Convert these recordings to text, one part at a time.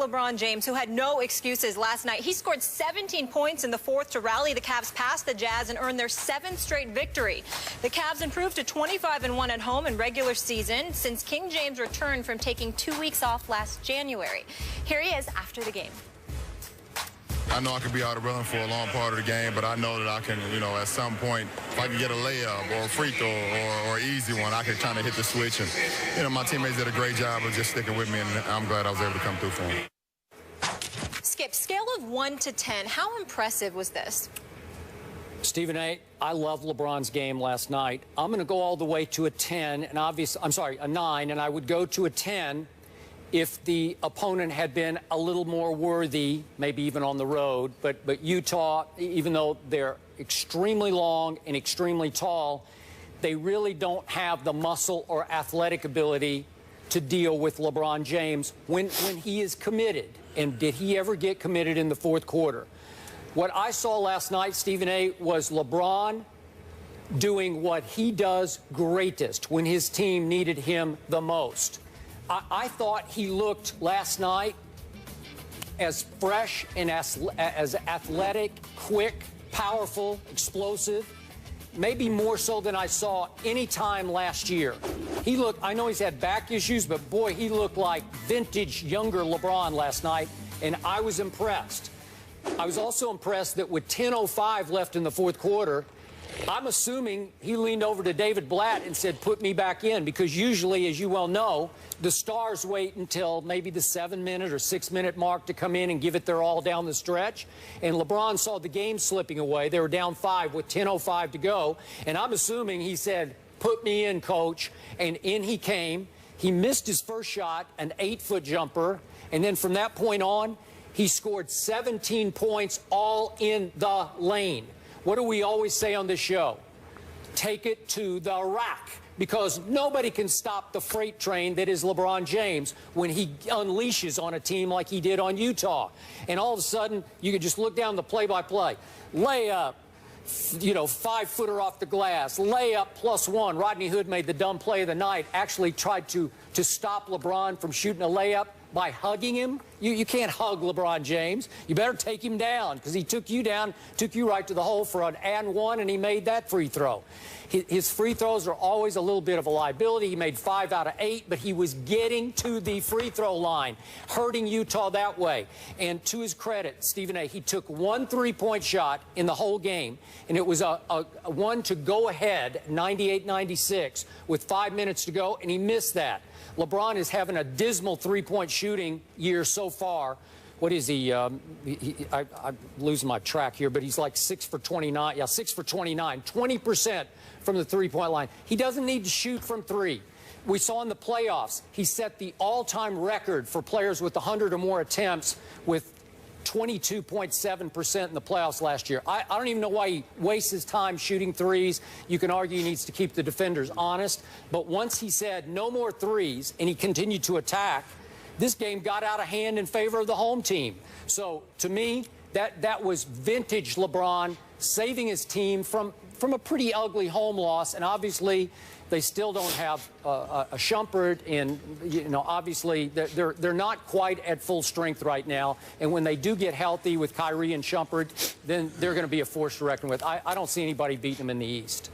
LeBron James, who had no excuses last night. He scored 17 points in the fourth to rally the Cavs past the Jazz and earn their 7th straight victory. The Cavs improved to 25-1 at home in regular season since King James returned from taking 2 weeks off last January. Here he is after the game. I know I could be out of rhythm for a long part of the game, but I know that I can, at some point, if I can get a layup or a free throw or easy one, I can kind of hit the switch. And, my teammates did a great job of just sticking with me, and I'm glad I was able to come through for them. Skip, scale of 1 to 10, how impressive was this? Stephen A., I love LeBron's game last night. I'm going to go all the way to a 10, and a 9, and I would go to a 10 if the opponent had been a little more worthy, maybe even on the road. But Utah, even though they're extremely long and extremely tall, they really don't have the muscle or athletic ability to deal with LeBron James when he is committed. And did he ever get committed in the fourth quarter? What I saw last night, Stephen A., was LeBron doing what he does greatest when his team needed him the most. I thought he looked last night as fresh and as athletic, quick, powerful, explosive, maybe more so than I saw any time last year. He looked, I know he's had back issues, but boy, he looked like vintage, younger LeBron last night, and I was impressed. I was also impressed that with 10:05 left in the fourth quarter, I'm assuming he leaned over to David Blatt and said, put me back in, because usually, as you well know, the stars wait until maybe the 7-minute or 6-minute mark to come in and give it their all down the stretch. And LeBron saw the game slipping away. They were down 5 with 10:05 to go. And I'm assuming he said, put me in, coach. And in he came. He missed his first shot, an 8-foot jumper. And then from that point on, he scored 17 points all in the lane. What do we always say on this show? Take it to the rack, because nobody can stop the freight train that is LeBron James when he unleashes on a team like he did on Utah. And all of a sudden, you can just look down the play-by-play. Layup, 5-footer off the glass. Layup +1. Rodney Hood made the dumb play of the night, actually tried to stop LeBron from shooting a layup by hugging him. You can't hug LeBron James. You better take him down, because he took you down, took you right to the hole for an and one, and he made that free throw. His free throws are always a little bit of a liability. He made 5 out of 8, but he was getting to the free throw line, hurting Utah that way. And to his credit, Stephen A., he took 1 3-point shot in the whole game, and it was a one to go ahead, 98-96, with 5 minutes to go, and he missed that. LeBron is having a dismal 3-point shooting year so far. What is he? I'm losing my track here, but he's like 6 for 29. Yeah, 6 for 29, 20% from the 3-point line. He doesn't need to shoot from 3. We saw in the playoffs, he set the all-time record for players with 100 or more attempts with 22.7% in the playoffs last year. I don't even know why he wastes his time shooting threes. You can argue he needs to keep the defenders honest. But once he said no more threes and he continued to attack, this game got out of hand in favor of the home team. So to me, that was vintage LeBron saving his team from a pretty ugly home loss. And obviously, they still don't have a Shumpert, and obviously they're not quite at full strength right now. And when they do get healthy with Kyrie and Shumpert, then they're going to be a force to reckon with. I don't see anybody beating them in the East.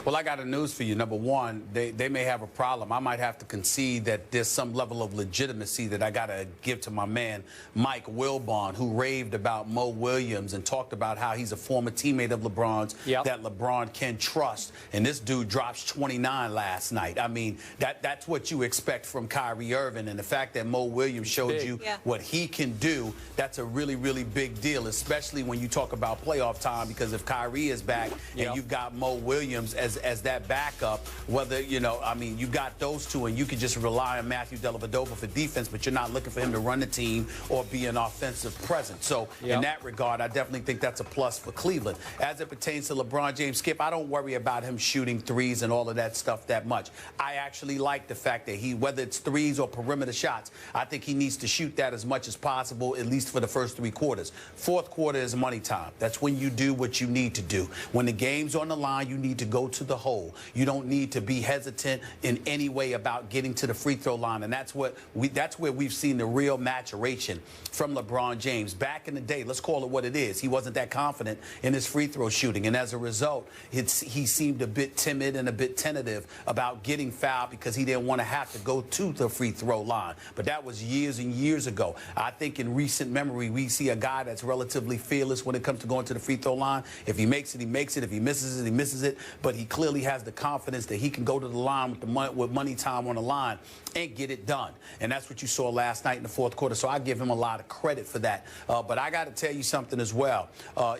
Well, I got a news for you. Number one, they may have a problem. I might have to concede that there's some level of legitimacy that I got to give to my man, Mike Wilbon, who raved about Mo Williams and talked about how he's a former teammate of LeBron's that LeBron can trust. And this dude drops 29 last night. I mean, that's what you expect from Kyrie Irving. And the fact that Mo Williams showed you what he can do, that's a really, really big deal, especially when you talk about playoff time, because if Kyrie is back and you've got Mo Williams as that backup, whether, I mean, you got those two, and you can just rely on Matthew Dellavedova for defense, but you're not looking for him to run the team or be an offensive presence. So in that regard, I definitely think that's a plus for Cleveland. As it pertains to LeBron James, Skip, I don't worry about him shooting threes and all of that stuff that much. I actually like the fact that whether it's threes or perimeter shots, I think he needs to shoot that as much as possible, at least for the first 3 quarters. Fourth quarter is money time. That's when you do what you need to do. When the game's on the line, you need to go to the hole. You don't need to be hesitant in any way about getting to the free throw line. And that's where we've seen the real maturation from LeBron James. Back in the day, let's call it what it is, he wasn't that confident in his free throw shooting. And as a result, he seemed a bit timid and a bit tentative about getting fouled because he didn't want to have to go to the free throw line. But that was years and years ago. I think in recent memory, we see a guy that's relatively fearless when it comes to going to the free throw line. If he makes it, he makes it. If he misses it, he misses it. But he clearly has the confidence that he can go to the line with money time on the line and get it done. And that's what you saw last night in the fourth quarter. So I give him a lot of credit for that. But I got to tell you something as well.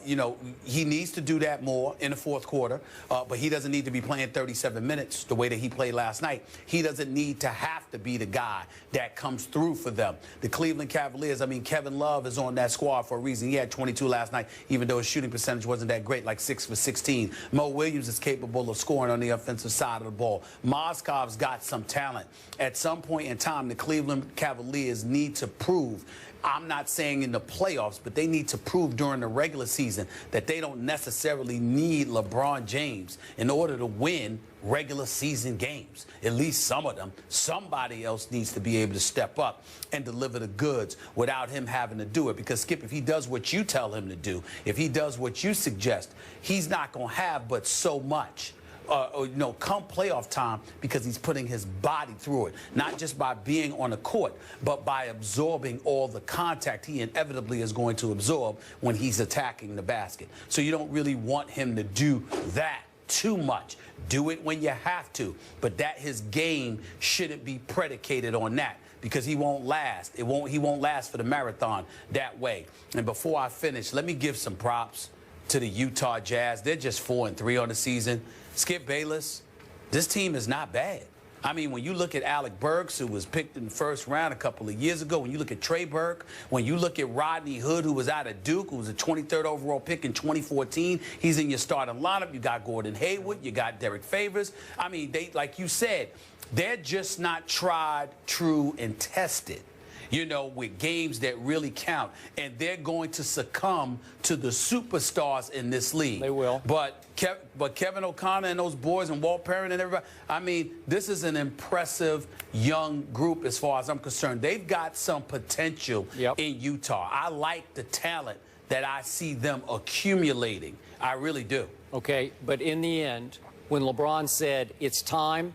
You know, he needs to do that more in the fourth quarter. But he doesn't need to be playing 37 minutes the way that he played last night. He doesn't need to have to be the guy that comes through for them. The Cleveland Cavaliers, I mean, Kevin Love is on that squad for a reason. He had 22 last night, even though his shooting percentage wasn't that great, like 6 for 16. Mo Williams is capable of scoring on the offensive side of the ball. Mozgov's got some talent. At some point in time, the Cleveland Cavaliers need to prove, I'm not saying in the playoffs, but they need to prove during the regular season that they don't necessarily need LeBron James in order to win regular season games. At least some of them. Somebody else needs to be able to step up and deliver the goods without him having to do it. Because, Skip, if he does what you tell him to do, if he does what you suggest, he's not going to have but so much. You know, come playoff time, because he's putting his body through it, not just by being on the court, but by absorbing all the contact he inevitably is going to absorb when he's attacking the basket. So you don't really want him to do that too much. Do it when you have to, but that his game shouldn't be predicated on that, because he won't last. He won't last for the marathon that way. And before I finish, let me give some props to the Utah Jazz. They're just 4-3 on the season. Skip Bayless, this team is not bad. I mean, when you look at Alec Burks, who was picked in the first round a couple of years ago, when you look at Trey Burke, when you look at Rodney Hood, who was out of Duke, who was a 23rd overall pick in 2014, he's in your starting lineup. You got Gordon Hayward, you got Derek Favors. I mean, they, like you said, they're just not tried, true, and tested, you know, with games that really count. And they're going to succumb to the superstars in this league. They will. But Kevin O'Connor and those boys and Walt Perrin and everybody, I mean, this is an impressive young group as far as I'm concerned. They've got some potential in Utah. I like the talent that I see them accumulating. I really do. Okay, but in the end, when LeBron said it's time,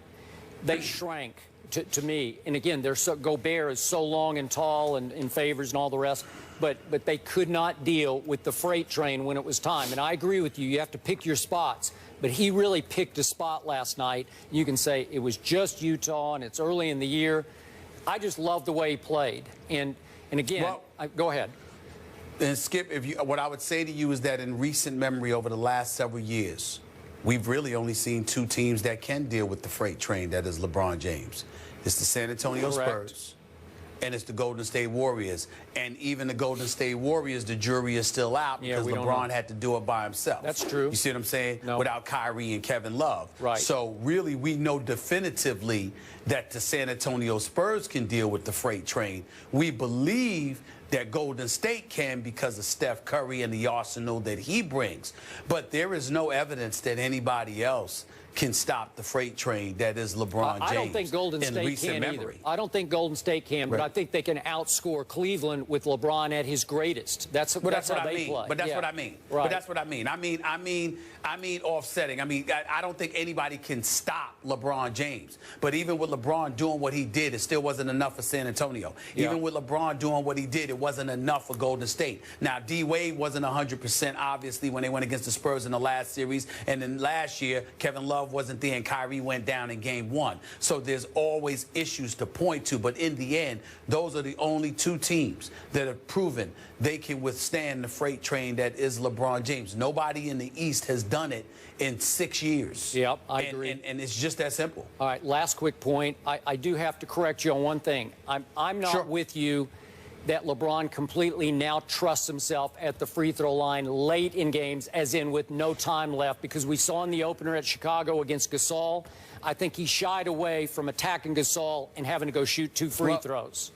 they shrank. To me, and again, Gobert is so long and tall and in Favors and all the rest, but they could not deal with the freight train when it was time. And I agree with you. You have to pick your spots. But he really picked a spot last night. You can say it was just Utah, and it's early in the year. I just love the way he played. And again, go ahead. And Skip, what I would say to you is that in recent memory over the last several years, we've really only seen two teams that can deal with the freight train, that is LeBron James. It's the San Antonio Spurs, and it's the Golden State Warriors. And even the Golden State Warriors, the jury is still out because LeBron had to do it by himself. That's true. You see what I'm saying? No. Without Kyrie and Kevin Love. Right. So really, we know definitively that the San Antonio Spurs can deal with the freight train. We believe that Golden State can because of Steph Curry and the arsenal that he brings. But there is no evidence that anybody else can stop the freight train that is LeBron James. I don't think Golden State can either. I don't think Golden State can, but I think they can outscore Cleveland with LeBron at his greatest. That's how they play. But that's what I mean. Right. But that's what I mean. I mean offsetting. I mean, I don't think anybody can stop LeBron James. But even with LeBron doing what he did, it still wasn't enough for San Antonio. Even with LeBron doing what he did, it wasn't enough for Golden State. Now, D-Wade wasn't 100%, obviously, when they went against the Spurs in the last series. And then last year, Kevin Love wasn't there and Kyrie went down in game one. So there's always issues to point to. But in the end, those are the only two teams that have proven they can withstand the freight train that is LeBron James. Nobody in the East has done it in 6 years. Yep, I agree. And it's just that simple. All right, last quick point. I do have to correct you on one thing. I'm not with you that LeBron completely now trusts himself at the free throw line late in games, as in with no time left, because we saw in the opener at Chicago against Gasol, I think he shied away from attacking Gasol and having to go shoot two free throws.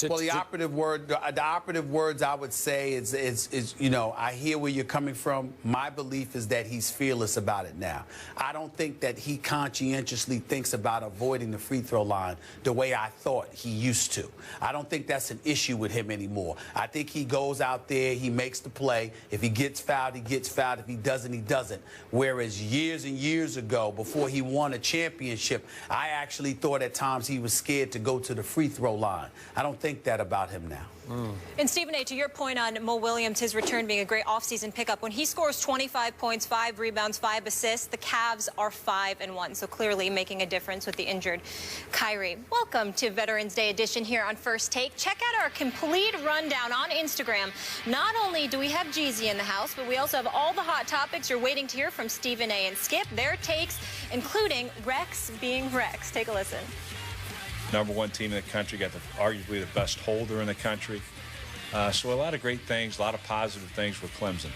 Well, the operative words I would say is, you know, I hear where you're coming from. My belief is that he's fearless about it now. I don't think that he conscientiously thinks about avoiding the free throw line the way I thought he used to. I don't think that's an issue with him anymore. I think he goes out there, he makes the play. If he gets fouled, he gets fouled. If he doesn't, he doesn't. Whereas years and years ago, before he won a championship, I actually thought at times he was scared to go to the free throw line. I don't think that about him now. And Stephen A., to your point on Mo Williams, his return being a great offseason pickup, when he scores 25 points, 5 rebounds, 5 assists, the Cavs are 5-1, so clearly making a difference with the injured Kyrie. Welcome to Veterans Day edition here on First Take. Check out our complete rundown on Instagram. Not only do we have Jeezy in the house, but we also have all the hot topics you're waiting to hear from Stephen A. and Skip, their takes, including Rex being Rex. Take a listen. #1 team in the country, got arguably the best holder in the country. So a lot of great things, a lot of positive things with Clemson.